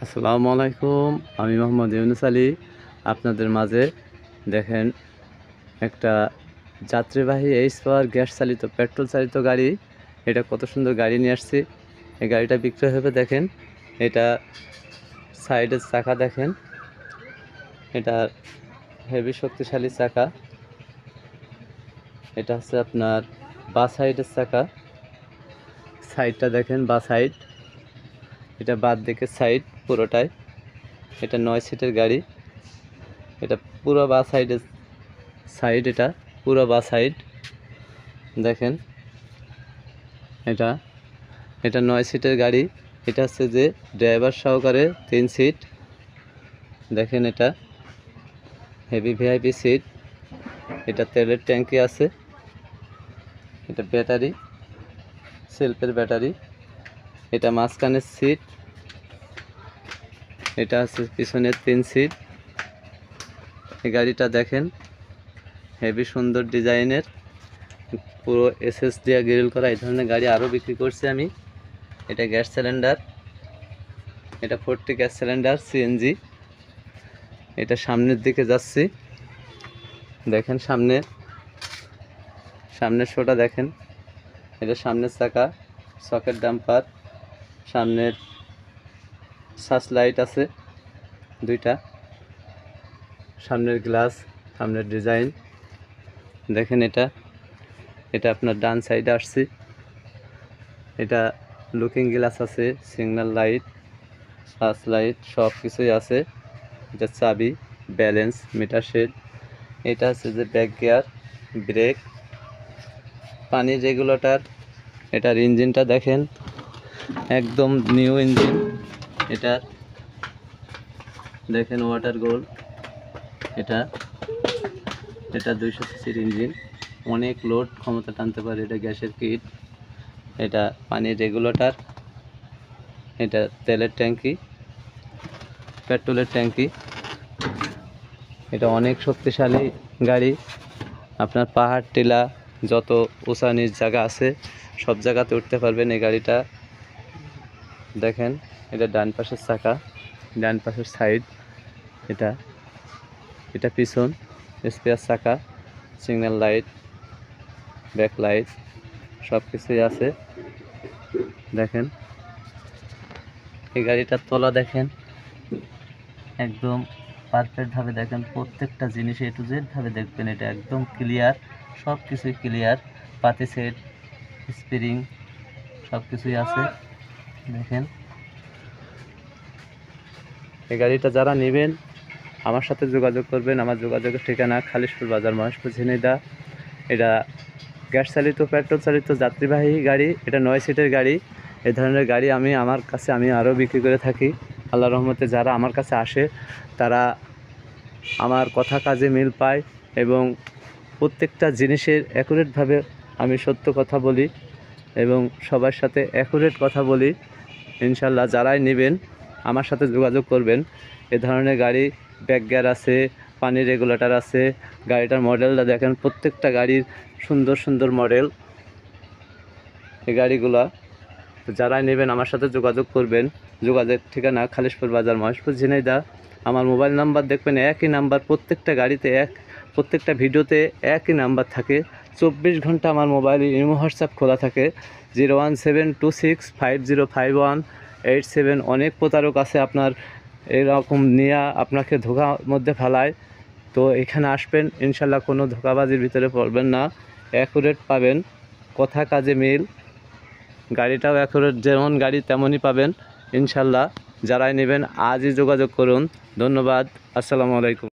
আসসালামু আলাইকুম। আমি মোহাম্মদ ইউনুস আলী আপনাদের মাঝে। দেখেন, একটা যাত্রীবাহী এইচ পাওয়ার গ্যাস চালিত পেট্রোল চালিত গাড়ি। এটা কত সুন্দর গাড়ি নিয়ে আসছি। এই গাড়িটা বিক্রয় হবে। দেখেন, এটা সাইডের চাকা দেখেন, এটা হেভি শক্তিশালী চাকা। এটা হচ্ছে আপনার বা সাইডের চাকা। সাইডটা দেখেন, বা সাইড, এটা বাদ দিকে সাইড পুরোটাই। এটা 9 সিটের গাড়ি। এটা পুরো বা সাইডের সাইড, এটা পুরো বা সাইড দেখেন। এটা এটা 9 সিটের গাড়ি। এটা হচ্ছে যে ড্রাইভার সহকারে 3 সিট দেখেন। এটা হেভি ভিআইপি সিট। এটা তেলের ট্যাঙ্কি আছে। এটা ব্যাটারি, সেলফের ব্যাটারি। এটা মাঝখানের সিট। এটা হচ্ছে পিছনের 3 সিট। এই গাড়িটা দেখেন, হেভি সুন্দর ডিজাইনের, পুরো এসএস দিয়ে গ্রিল করা। এই ধরনের গাড়ি আরও বিক্রি করছি আমি। এটা গ্যাস সিলিন্ডার, এটা 40 গ্যাস সিলিন্ডার সিএনজি। এটা সামনের দিকে যাচ্ছি দেখেন, সামনের শোটা দেখেন। এটা সামনের চাকা, সকেট ডাম্পার, সামনের সার্চ লাইট আছে 2টা, সামনের গ্লাস, সামনের ডিজাইন দেখেন। এটা আপনার ডান সাইডে আসছি। এটা লুকিং গ্লাস আছে, সিগন্যাল লাইট, সার্চ লাইট সব কিছুই আছে। এটা চাবি, ব্যালেন্স, মিটার শেড। এটা হচ্ছে যে ব্যাক গিয়ার, ব্রেক, পানি রেগুলেটর। এটার ইঞ্জিনটা দেখেন, একদম নিউ ইঞ্জিন। এটা দেখেন ওয়াটার গোল্ড। এটা 200 সিসির ইঞ্জিন, অনেক লোড ক্ষমতা টানতে পারে। এটা গ্যাসের কিট। এটা পানির রেগুলেটর। এটা তেলের ট্যাঙ্কি, পেট্রোলের ট্যাঙ্কি। এটা অনেক শক্তিশালী গাড়ি। আপনার পাহাড় টিলা যত উঁচা নিচ জায়গা আছে সব জায়গাতে উঠতে পারবেন এই গাড়িটা দেখেন। এটা ডান পাশের চাকা, ডান পাশের সাইড। এটা পিছন স্পেয়ার চাকা, সিগন্যাল লাইট, ব্যাক লাইট সব কিছুই আছে দেখেন। এই গাড়িটার তলা দেখেন, একদম পারফেক্টভাবে দেখেন। প্রত্যেকটা জিনিস A to Z ভাবে দেখবেন। এটা একদম ক্লিয়ার, সব কিছুই ক্লিয়ার। পাতি সেট, স্প্রিং সব কিছুই আছে দেখেন। এই গাড়িটা যারা নেবেন আমার সাথে যোগাযোগ করবেন। আমার যোগাযোগের ঠিকানা খালিশপুর বাজার, মহেশপুর, ঝিনাইদহ। এটা গ্যাস চালিত পেট্রোল চালিত যাত্রীবাহী গাড়ি। এটা 9 সিটের গাড়ি। এই ধরনের গাড়ি আমার কাছে আরও বিক্রি করে থাকি। আল্লাহর রহমতে যারা আমার কাছে আসে তারা আমার কথা কাজে মিল পায় এবং প্রত্যেকটা জিনিসের অ্যাকুরেটভাবে আমি সত্য কথা বলি এবং সবার সাথে অ্যাকুরেট কথা বলি। ইনশাল্লাহ যারাই নেবেন আমার সাথে যোগাযোগ করবেন। এ ধরনের গাড়ি ব্যাক গিয়ার আছে, পানির রেগুলেটর আছে। গাড়িটার মডেলটা দেখেন, প্রত্যেকটা গাড়ির সুন্দর সুন্দর মডেল এই গাড়িগুলা। যারাই নেবেন আমার সাথে যোগাযোগ করবেন। যোগাযোগ ঠিকানা খালিশপুর বাজার, মহেশপুর, ঝিনাইদহ। আমার মোবাইল নাম্বার দেখবেন একই নাম্বার, প্রত্যেকটা গাড়িতে প্রত্যেকটা ভিডিওতে একই নাম্বার থাকে। 24 ঘন্টা আমার মোবাইলে ইমো হোয়াটসঅ্যাপ খোলা থাকে। 01726505187। অনেক প্রতারক আছে আপনার এরকম নিয়ে আপনাকে ধোঁকার মধ্যে ফেলায়। তো এখানে আসবেন, ইনশাল্লাহ কোনো ধোঁকাবাজির ভিতরে পড়বেন না, অ্যাকুরেট পাবেন, কথা কাজে মিল। গাড়িটাও অ্যাকুরেট, যেমন গাড়ি তেমনই পাবেন ইনশাল্লাহ। যারাই নেবেন আজই যোগাযোগ করুন। ধন্যবাদ। আসসালামু আলাইকুম।